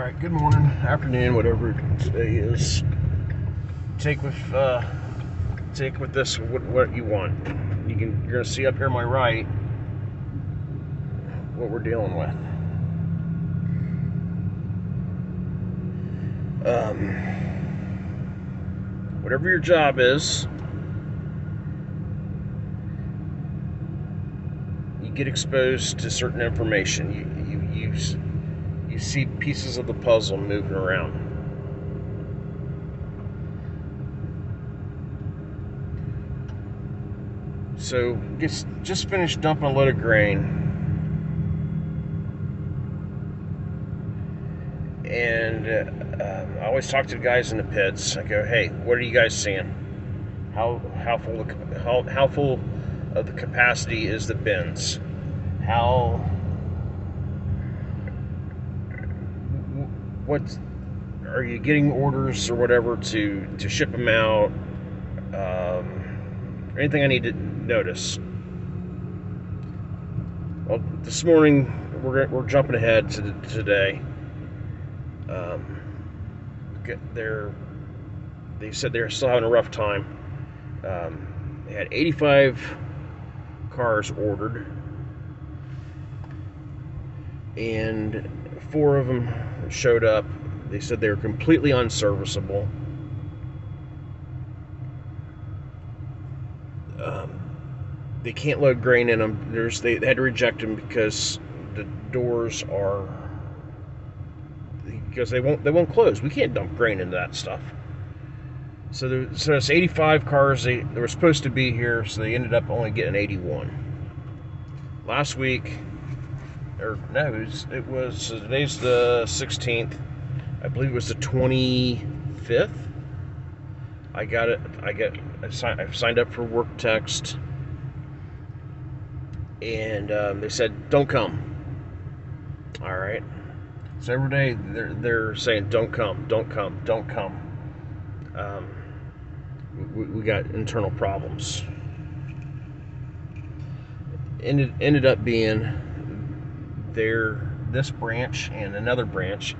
Alright, good morning, afternoon, whatever today is. Take with this what you want. You're gonna see up here on my right what we're dealing with. Whatever your job is, you get exposed to certain information. You see pieces of the puzzle moving around. So just finished dumping a load of grain, and I always talk to the guys in the pits. I go, hey, what are you guys seeing? How full of the capacity is the bins? What are you getting orders or whatever to ship them out? Anything I need to notice? Well, this morning we're jumping ahead to today. They said they're still having a rough time. They had 85 cars ordered, and 4 of them showed up. They said they were completely unserviceable. They can't load grain in them. They had to reject them because the doors are, because they won't close. We can't dump grain into that stuff. So it's 85 cars they were supposed to be here, so they ended up only getting 81. Last week, today's the 16th. I believe it was the 25th. I've signed up for work text, and they said don't come. All right. So every day they're saying don't come, don't come, don't come. We got internal problems. Ended up being this branch and another branch,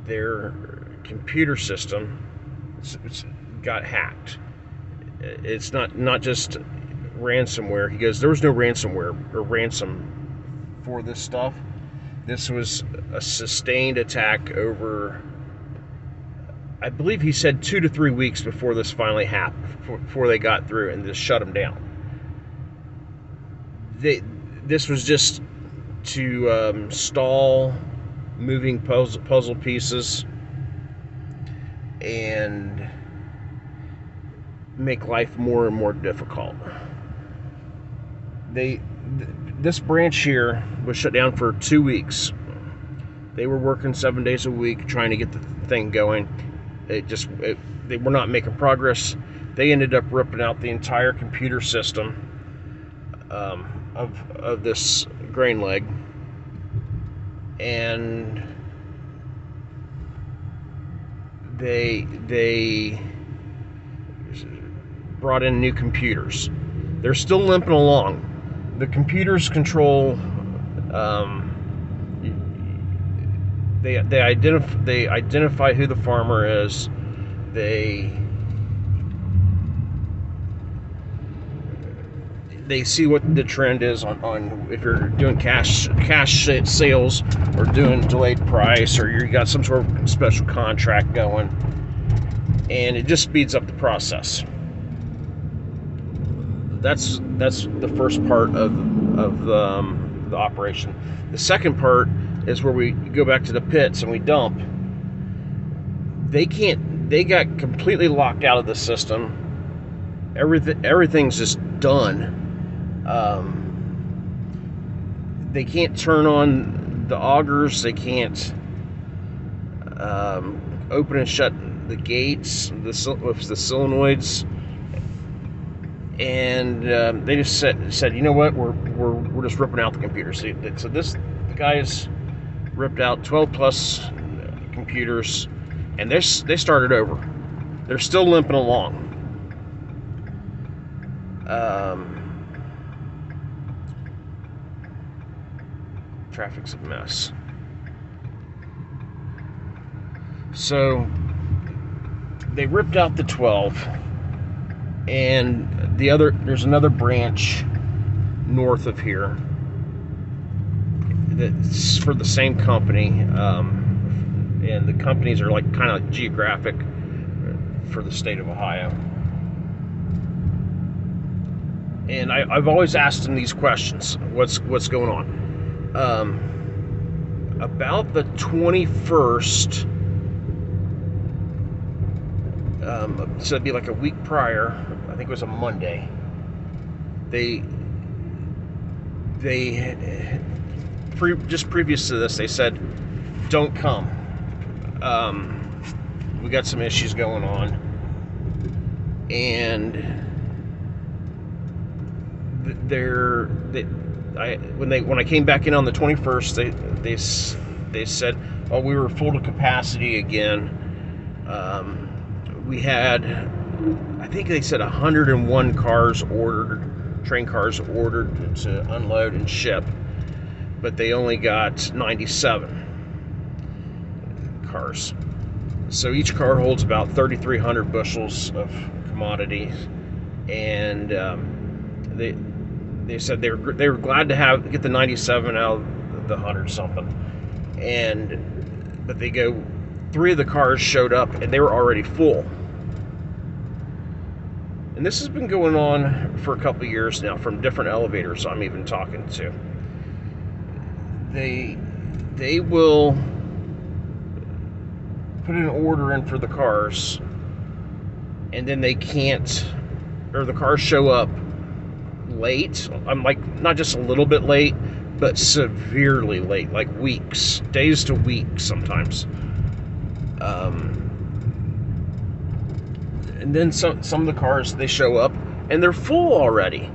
their computer system got hacked. It's not just ransomware. He goes, there was no ransomware or ransom for this stuff. This was a sustained attack over, I believe he said 2 to 3 weeks before this finally happened, before they got through and just shut them down. This was just to stall moving puzzle pieces and make life more and more difficult. This branch here was shut down for 2 weeks. They were working 7 days a week trying to get the thing going. They were not making progress. They ended up ripping out the entire computer system of this grain leg, and they brought in new computers. They're still limping along. The computers control. They identify who the farmer is. They see what the trend is on if you're doing cash sales or doing delayed price, or you got some sort of special contract going, and it just speeds up the process. That's the first part of the operation. The second part is where we go back to the pits and we dump. They got completely locked out of the system. Everything's just done. They can't turn on the augers. They can't open and shut the gates with the solenoids. And they just said, you know what? We're just ripping out the computers. So the guys ripped out 12 plus computers, and they started over. They're still limping along. Traffic's a mess. So they ripped out the 12, and there's another branch north of here that's for the same company, and the companies are like kind of geographic for the state of Ohio. And I've always asked them these questions: what's going on? About the 21st, so it'd be like a week prior. I think it was a Monday. Just previous to this, they said, "Don't come. We got some issues going on." And when I came back in on the 21st, they said, "Oh, we were full to capacity again." We had, I think they said 101 cars ordered, train cars ordered to unload and ship, but they only got 97 cars. So each car holds about 3,300 bushels of commodity, and they said they were glad to get the 97 out of the 100 something, but they go, 3 of the cars showed up and they were already full. And this has been going on for a couple of years now from different elevators I'm even talking to. They will put an order in for the cars, and then they can't, or the cars show up late. I'm like, not just a little bit late, but severely late, like weeks, days to weeks sometimes. And then some of the cars, they show up and they're full already.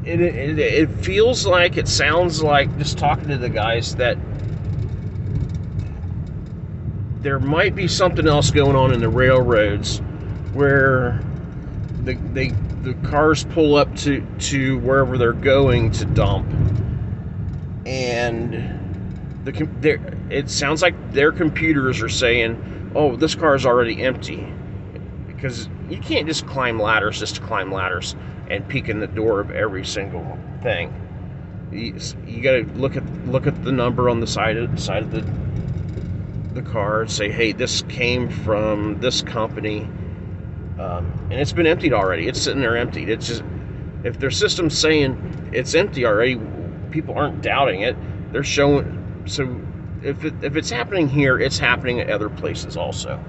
It feels like, it sounds like, just talking to the guys, that there might be something else going on in the railroads where the cars pull up to wherever they're going to dump, and it sounds like their computers are saying, "Oh, this car is already empty," because you can't just climb ladders just to climb ladders and peek in the door of every single thing. You got to look at the number on the side of the car and say, "Hey, this came from this company, and it's been emptied already. It's sitting there emptied." It's just, if their system's saying it's empty already, people aren't doubting it. They're showing. So if it's happening here, it's happening at other places also.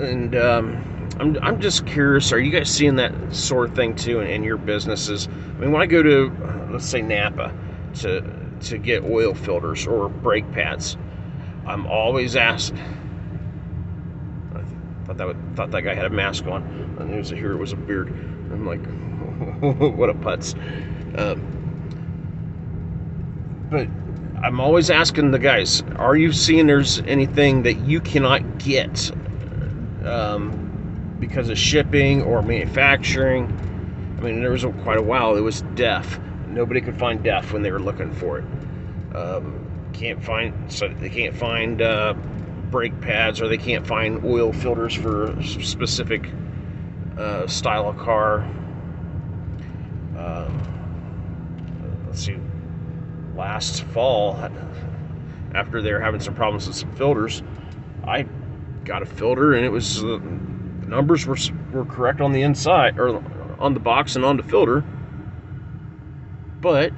And I'm just curious, are you guys seeing that sort of thing too in your businesses? I mean, when I go to, let's say, Napa to get oil filters or brake pads, I'm always asked. I thought that guy had a mask on. And it was here, it was a beard. I'm like, what a putz. But I'm always asking the guys, are you seeing there's anything that you cannot get because of shipping or manufacturing? I mean, there was quite a while it was DEF. Nobody could find DEF when they were looking for it. They can't find brake pads, or they can't find oil filters for a specific style of car. Let's see. Last fall, after they were having some problems with some filters, I got a filter, and it was the numbers were correct on the inside, or on the box and on the filter, but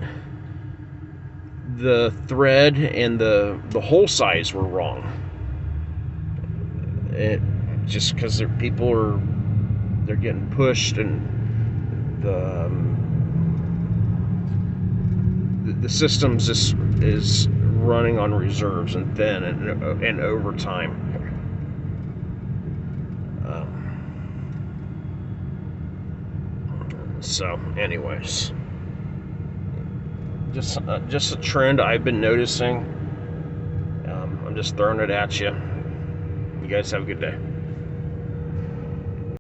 the thread and the hole size were wrong. It just because they're getting pushed, and the systems is running on reserves and thin and overtime. So, anyways, just a trend I've been noticing. I'm just throwing it at you. You guys have a good day.